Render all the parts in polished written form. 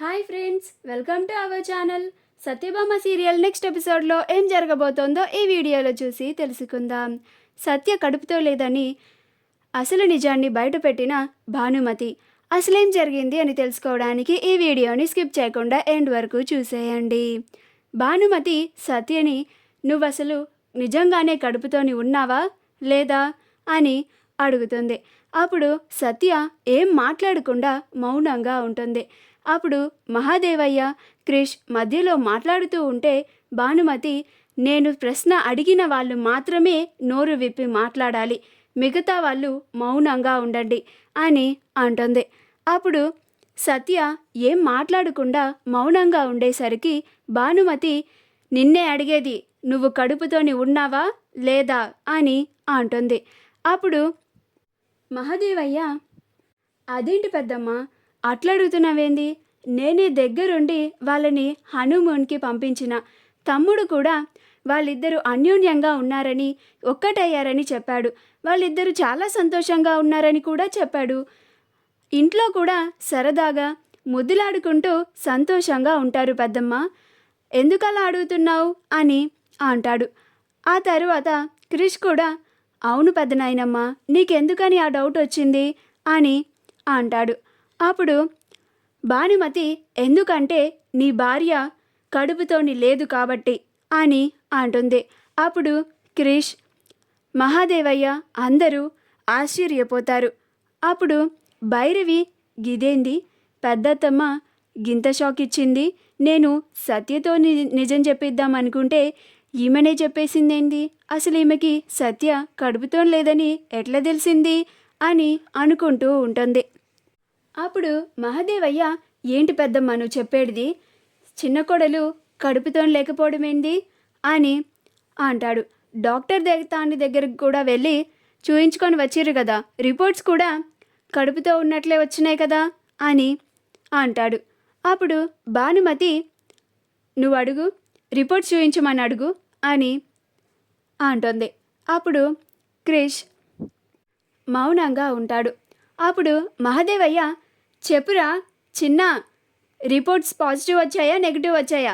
Hi friends, welcome to our channel. Satyabhama serial next ఎపిసోడ్లో ఏం జరగబోతోందో ఈ వీడియోలో చూసి తెలుసుకుందాం. సత్య కడుపుతో లేదని అసలు నిజాన్ని బయటపెట్టిన భానుమతి అసలేం జరిగింది అని తెలుసుకోవడానికి ఈ వీడియోని స్కిప్ చేయకుండా ఎండ్ వరకు చూసేయండి. భానుమతి సత్యని నువ్వసలు నిజంగానే కడుపుతోని ఉన్నావా లేదా అని అడుగుతుంది. అప్పుడు సత్య ఏం మాట్లాడకుండా మౌనంగా ఉంటుంది. అప్పుడు మహాదేవయ్య క్రిష్ మధ్యలో మాట్లాడుతూ ఉంటే భానుమతి, నేను ప్రశ్న అడిగిన వాళ్ళు మాత్రమే నోరు విప్పి మాట్లాడాలి, మిగతా వాళ్ళు మౌనంగా ఉండండి అని అంటుంది. అప్పుడు సత్య ఏం మాట్లాడకుండా మౌనంగా ఉండేసరికి భానుమతి, నిన్నే అడిగేది, నువ్వు కడుపుతోని ఉన్నావా లేదా అని అంటుంది. అప్పుడు మహాదేవయ్య, అదేంటి పెద్దమ్మ అట్లా అడుగుతున్నావేంది? నేనే దగ్గరుండి వాళ్ళని హనుమూన్కి పంపించిన. తమ్ముడు కూడా వాళ్ళిద్దరూ అన్యోన్యంగా ఉన్నారని, ఒక్కటయ్యారని చెప్పాడు. వాళ్ళిద్దరూ చాలా సంతోషంగా ఉన్నారని కూడా చెప్పాడు. ఇంట్లో కూడా సరదాగా ముద్దులాడుకుంటూ సంతోషంగా ఉంటారు పెద్దమ్మ. ఎందుకలా అడుగుతున్నావు అని అంటాడు. ఆ తరువాత క్రిష్ కూడా, అవును పెద్దనాయనమ్మ, నీకెందుకని ఆ డౌట్ వచ్చింది అని అంటాడు. అప్పుడు భానుమతి, ఎందుకంటే నీ భార్య కడుపుతోని లేదు కాబట్టి అని అంటుంది. అప్పుడు క్రిష్, మహాదేవయ్య అందరూ ఆశ్చర్యపోతారు. అప్పుడు భైరవి, గిదేంది పెద్దత్తమ్మ గింత షాక్ ఇచ్చింది, నేను సత్యతో నిజం చెప్పిద్దాం అనుకుంటే ఈమెనే చెప్పేసిందేంది, అసలు ఈమెకి సత్య కడుపుతో లేదని ఎట్లా తెలిసింది అని అనుకుంటూ ఉంటుంది. అప్పుడు మహాదేవయ్య, ఏంటి పెద్దమ్మ నువ్వు చెప్పేది, చిన్న కొడలు కడుపుతో లేకపోవడం ఏంది అని అంటాడు. డాక్టర్ దగ్గరికి కూడా వెళ్ళి చూయించుకొని వచ్చిర్రు కదా, రిపోర్ట్స్ కూడా కడుపుతో ఉన్నట్లే వచ్చినాయి కదా అని అంటాడు. అప్పుడు భానుమతి, నువ్వు అడుగు, రిపోర్ట్స్ చూయించమని అడుగు అని అంటుంది. అప్పుడు క్రిష్ మౌనంగా ఉంటాడు. అప్పుడు మహాదేవయ్య, చెప్పురా చిన్న, రిపోర్ట్స్ పాజిటివ్ వచ్చాయా నెగిటివ్ వచ్చాయా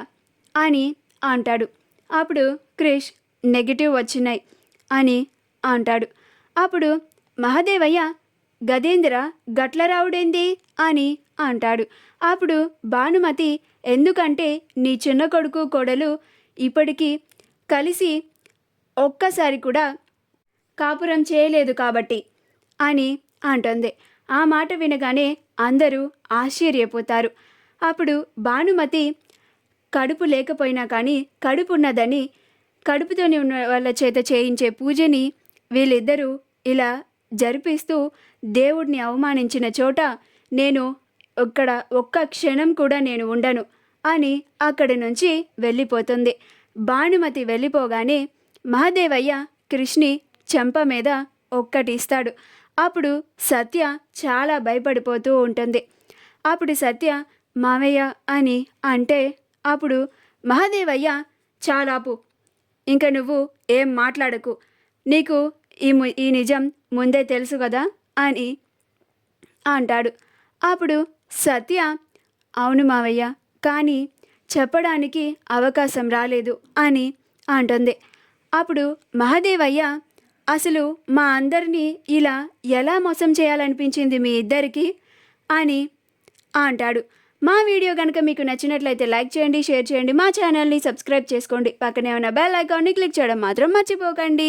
అని అంటాడు. అప్పుడు క్రిష్, నెగిటివ్ వచ్చినాయి అని అంటాడు. అప్పుడు మహాదేవయ్య, గదేంద్ర గట్ల రావుడేంది అని అంటాడు. అప్పుడు భానుమతి, ఎందుకంటే నీ చిన్న కొడుకు కోడలు ఇప్పటికీ కలిసి ఒక్కసారి కూడా కాపురం చేయలేదు కాబట్టి అని అంటుంది. ఆ మాట వినగానే అందరూ ఆశ్చర్యపోతారు. అప్పుడు భానుమతి, కడుపు లేకపోయినా కానీ కడుపున్నదని కడుపుతోని ఉన్న వాళ్ళ చేత చేయించే పూజని వీళ్ళిద్దరూ ఇలా జరిపిస్తూ దేవుడిని అవమానించిన చోట నేను ఇక్కడ ఒక్క క్షణం కూడా నేను ఉండను అని అక్కడి నుంచి వెళ్ళిపోతుంది. భానుమతి వెళ్ళిపోగానే మహాదేవయ్య కృష్ణి చెంప మీద ఒక్కటిస్తాడు. అప్పుడు సత్య చాలా భయపడిపోతూ ఉంటుంది. అప్పుడు సత్య, మావయ్య అని అంటే అప్పుడు మహాదేవయ్య, చాలాపు, ఇంక నువ్వు ఏం మాట్లాడకు, నీకు ఈ నిజం ముందే తెలుసు కదా అని అంటాడు. అప్పుడు సత్య, అవును మావయ్య, కానీ చెప్పడానికి అవకాశం రాలేదు అని అంటుంది. అప్పుడు మహాదేవయ్య, అసలు మా అందరినీ ఇలా ఎలా మోసం చేయాలనిపించింది మీ ఇద్దరికి అని అంటాడు. మా వీడియో కనుక మీకు నచ్చినట్లయితే లైక్ చేయండి, షేర్ చేయండి, మా ఛానల్ని సబ్స్క్రైబ్ చేసుకోండి, పక్కనే ఉన్న బెల్ ఐకాన్ని క్లిక్ చేయడం మాత్రం మర్చిపోకండి.